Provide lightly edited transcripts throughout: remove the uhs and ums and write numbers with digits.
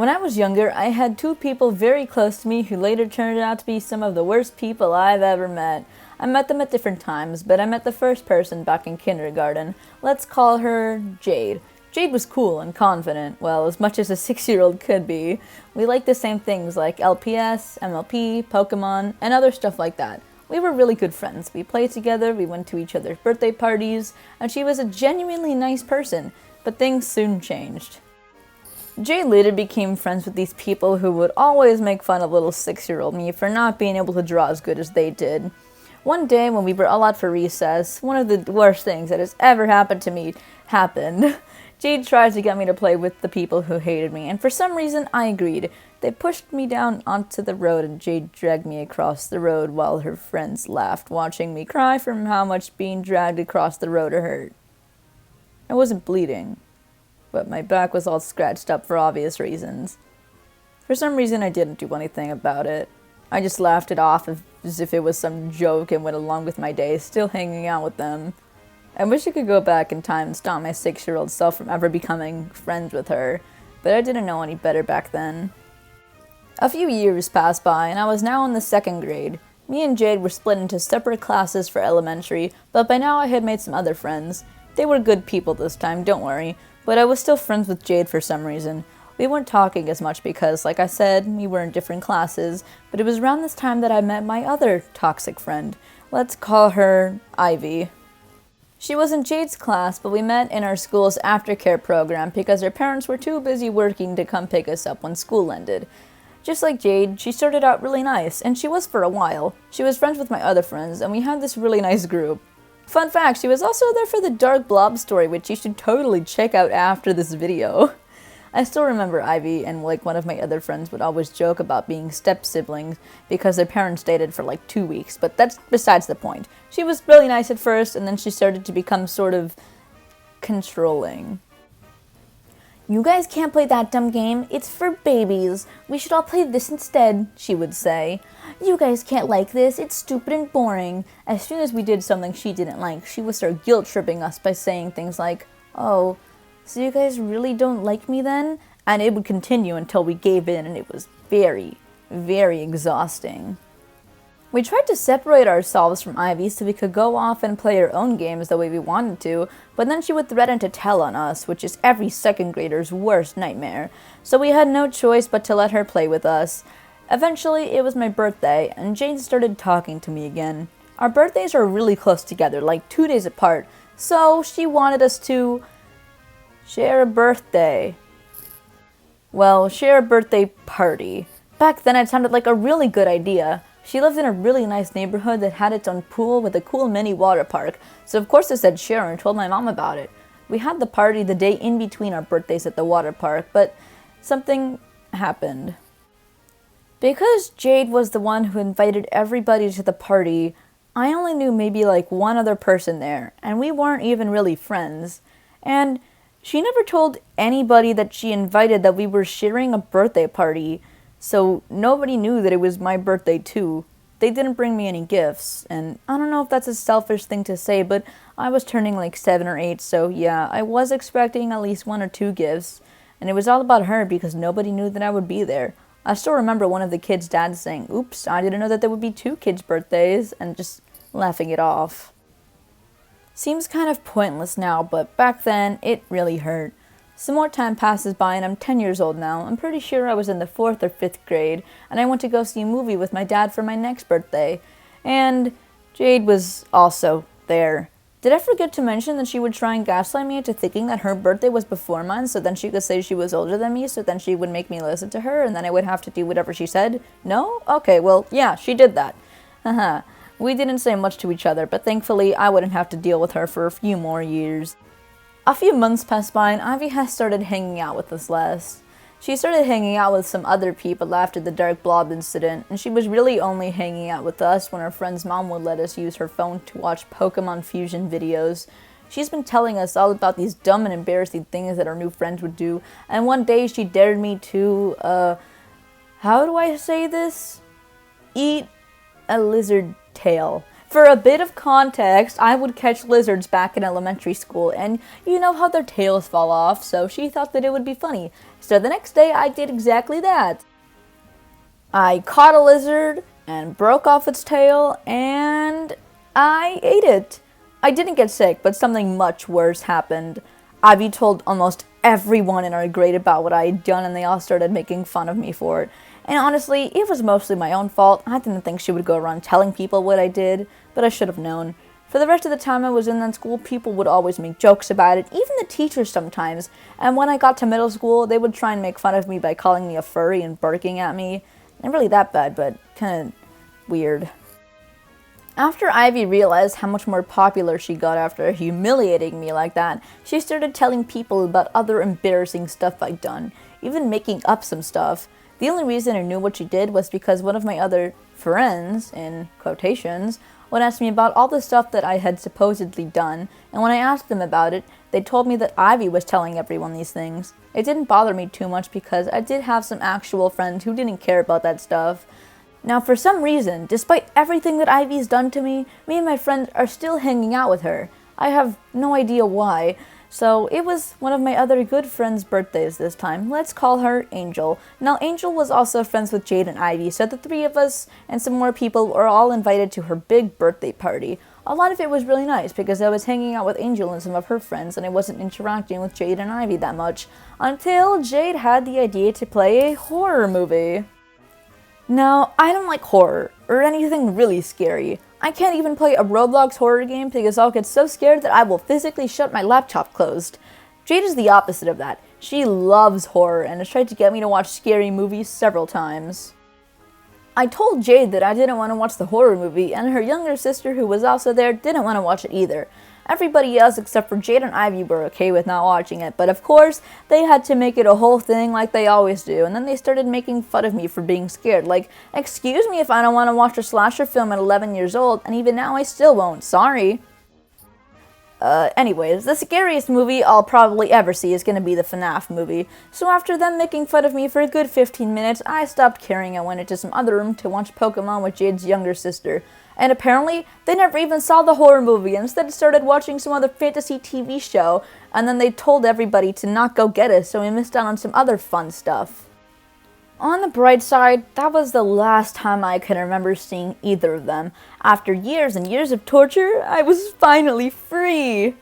When I was younger, I had two people very close to me who later turned out to be some of the worst people I've ever met. I met them at different times, but I met the first person back in kindergarten. Let's call her Jade. Jade was cool and confident, well, as much as a 6-year-old could be. We liked the same things like LPS, MLP, Pokemon, and other stuff like that. We were really good friends. We played together, we went to each other's birthday parties, and she was a genuinely nice person, but things soon changed. Jay later became friends with these people who would always make fun of little 6-year-old me for not being able to draw as good as they did. One day when we were all out for recess, one of the worst things that has ever happened to me happened. Jade tried to get me to play with the people who hated me, and for some reason I agreed. They pushed me down onto the road and Jade dragged me across the road while her friends laughed, watching me cry from how much being dragged across the road hurt. I wasn't bleeding, but my back was all scratched up for obvious reasons. For some reason, I didn't do anything about it. I just laughed it off as if it was some joke and went along with my day, still hanging out with them. I wish I could go back in time and stop my 6-year-old self from ever becoming friends with her, but I didn't know any better back then. A few years passed by, and I was now in the 2nd grade. Me and Jade were split into separate classes for elementary, but by now I had made some other friends. They were good people this time, don't worry. But I was still friends with Jade for some reason. We weren't talking as much because, like I said, we were in different classes, but it was around this time that I met my other toxic friend. Let's call her Ivy. She was in Jade's class, but we met in our school's aftercare program because her parents were too busy working to come pick us up when school ended. Just like Jade, she started out really nice, and she was for a while. She was friends with my other friends, and we had this really nice group. Fun fact, she was also there for the Dark Blob story, which you should totally check out after this video. I still remember Ivy and one of my other friends would always joke about being step-siblings because their parents dated for 2 weeks, but that's besides the point. She was really nice at first, and then she started to become sort of controlling. "You guys can't play that dumb game. It's for babies. We should all play this instead," she would say. "You guys can't like this. It's stupid and boring." As soon as we did something she didn't like, she would start guilt-tripping us by saying things like, "Oh, so you guys really don't like me then?" And it would continue until we gave in, and it was very, very exhausting. We tried to separate ourselves from Ivy so we could go off and play our own games the way we wanted to, but then she would threaten to tell on us, which is every 2nd grader's worst nightmare. So we had no choice but to let her play with us. Eventually, it was my birthday, and Jane started talking to me again. Our birthdays are really close together, 2 days apart, so she wanted us to share a birthday. Well, share a birthday party. Back then, it sounded like a really good idea. She lived in a really nice neighborhood that had its own pool with a cool mini water park, so of course I said share and told my mom about it. We had the party the day in between our birthdays at the water park, but something happened. Because Jade was the one who invited everybody to the party, I only knew maybe one other person there, and we weren't even really friends. And she never told anybody that she invited that we were sharing a birthday party, so nobody knew that it was my birthday too. They didn't bring me any gifts, and I don't know if that's a selfish thing to say, but I was turning 7 or 8, so yeah, I was expecting at least 1 or 2 gifts, and it was all about her because nobody knew that I would be there. I still remember one of the kids' dads saying, "Oops, I didn't know that there would be 2 kids' birthdays," and just laughing it off. Seems kind of pointless now, but back then, it really hurt. Some more time passes by and I'm 10 years old now. I'm pretty sure I was in the 4th or 5th grade, and I went to go see a movie with my dad for my next birthday. And Jade was also there. Did I forget to mention that she would try and gaslight me into thinking that her birthday was before mine, so then she could say she was older than me, so then she would make me listen to her, and then I would have to do whatever she said? No? Okay, well, yeah, she did that. Haha. We didn't say much to each other, but thankfully I wouldn't have to deal with her for a few more years. A few months passed by and Ivy has started hanging out with us less. She started hanging out with some other people after the Dark Blob incident, and she was really only hanging out with us when her friend's mom would let us use her phone to watch Pokemon Fusion videos. She's been telling us all about these dumb and embarrassing things that our new friends would do, and one day she dared me to, how do I say this? Eat a lizard tail. For a bit of context, I would catch lizards back in elementary school, and you know how their tails fall off, so she thought that it would be funny. So the next day, I did exactly that. I caught a lizard and broke off its tail, and I ate it. I didn't get sick, but something much worse happened. Ivy told almost everyone in our grade about what I had done, and they all started making fun of me for it. And honestly, it was mostly my own fault. I didn't think she would go around telling people what I did, but I should have known. For the rest of the time I was in that school, people would always make jokes about it, even the teachers sometimes. And when I got to middle school, they would try and make fun of me by calling me a furry and barking at me. Not really that bad, but kind of weird. After Ivy realized how much more popular she got after humiliating me like that, she started telling people about other embarrassing stuff I'd done, even making up some stuff. The only reason I knew what she did was because one of my other friends, in quotations, would ask me about all the stuff that I had supposedly done, and when I asked them about it, they told me that Ivy was telling everyone these things. It didn't bother me too much because I did have some actual friends who didn't care about that stuff. Now, for some reason, despite everything that Ivy's done to me and my friends are still hanging out with her. I have no idea why. So it was one of my other good friends' birthdays this time. Let's call her Angel. Now, Angel was also friends with Jade and Ivy, so the three of us and some more people were all invited to her big birthday party. A lot of it was really nice because I was hanging out with Angel and some of her friends and I wasn't interacting with Jade and Ivy that much until Jade had the idea to play a horror movie. Now, I don't like horror or anything really scary. I can't even play a Roblox horror game because I'll get so scared that I will physically shut my laptop closed. Jade is the opposite of that. She loves horror and has tried to get me to watch scary movies several times. I told Jade that I didn't want to watch the horror movie, and her younger sister, who was also there, didn't want to watch it either. Everybody else except for Jade and Ivy were okay with not watching it, but of course, they had to make it a whole thing like they always do, and then they started making fun of me for being scared. Like, excuse me if I don't want to watch a slasher film at 11 years old, and even now I still won't, sorry. Anyways, the scariest movie I'll probably ever see is gonna be the FNAF movie. So after them making fun of me for a good 15 minutes, I stopped caring and went into some other room to watch Pokemon with Jade's younger sister. And apparently, they never even saw the horror movie and instead started watching some other fantasy TV show, and then they told everybody to not go get us, so we missed out on some other fun stuff. On the bright side, that was the last time I can remember seeing either of them. After years and years of torture, I was finally free.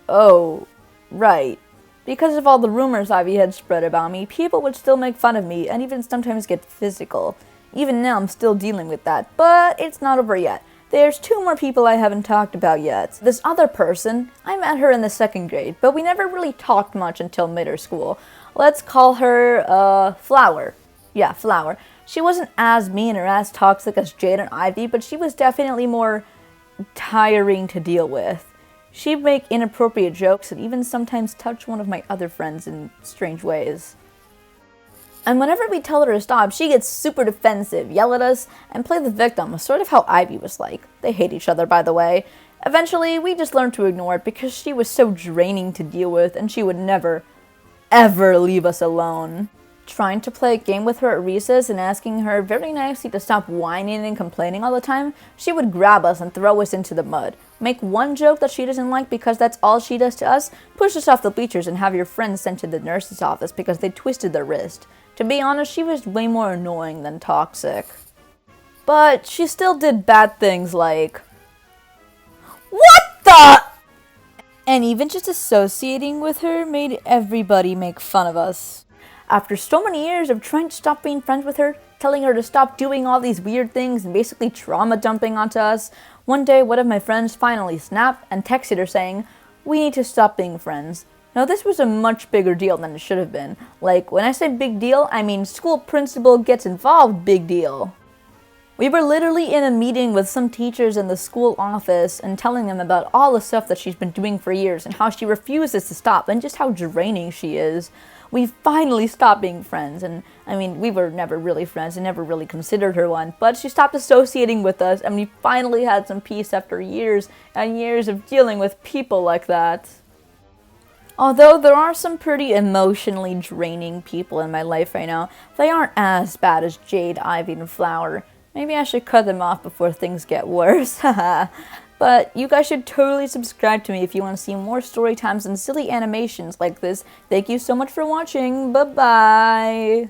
Oh, right. Because of all the rumors Ivy had spread about me, people would still make fun of me and even sometimes get physical. Even now I'm still dealing with that, but it's not over yet. There's two more people I haven't talked about yet. This other person, I met her in the 2nd grade, but we never really talked much until middle school. Let's call her, Flower. Yeah, Flower. She wasn't as mean or as toxic as Jade and Ivy, but she was definitely more tiring to deal with. She'd make inappropriate jokes and even sometimes touch one of my other friends in strange ways. And whenever we tell her to stop, she gets super defensive, yell at us, and play the victim, sort of how Ivy was like. They hate each other, by the way. Eventually, we just learned to ignore it because she was so draining to deal with, and she would never, ever leave us alone. Trying to play a game with her at recess and asking her very nicely to stop whining and complaining all the time, she would grab us and throw us into the mud. Make one joke that she doesn't like because that's all she does to us, push us off the bleachers and have your friends sent to the nurse's office because they twisted their wrist. To be honest, she was way more annoying than toxic. But she still did bad things like, what the? And even just associating with her made everybody make fun of us. After so many years of trying to stop being friends with her, telling her to stop doing all these weird things and basically trauma dumping onto us, one day one of my friends finally snapped and texted her saying, we need to stop being friends. Now this was a much bigger deal than it should have been. Like, when I say big deal, I mean school principal gets involved big deal. We were literally in a meeting with some teachers in the school office and telling them about all the stuff that she's been doing for years and how she refuses to stop and just how draining she is. We finally stopped being friends, and I mean, we were never really friends and never really considered her one, but she stopped associating with us and we finally had some peace after years and years of dealing with people like that. Although there are some pretty emotionally draining people in my life right now, they aren't as bad as Jade, Ivy, and Flower. Maybe I should cut them off before things get worse. But you guys should totally subscribe to me if you want to see more story times and silly animations like this. Thank you so much for watching. Bye-bye.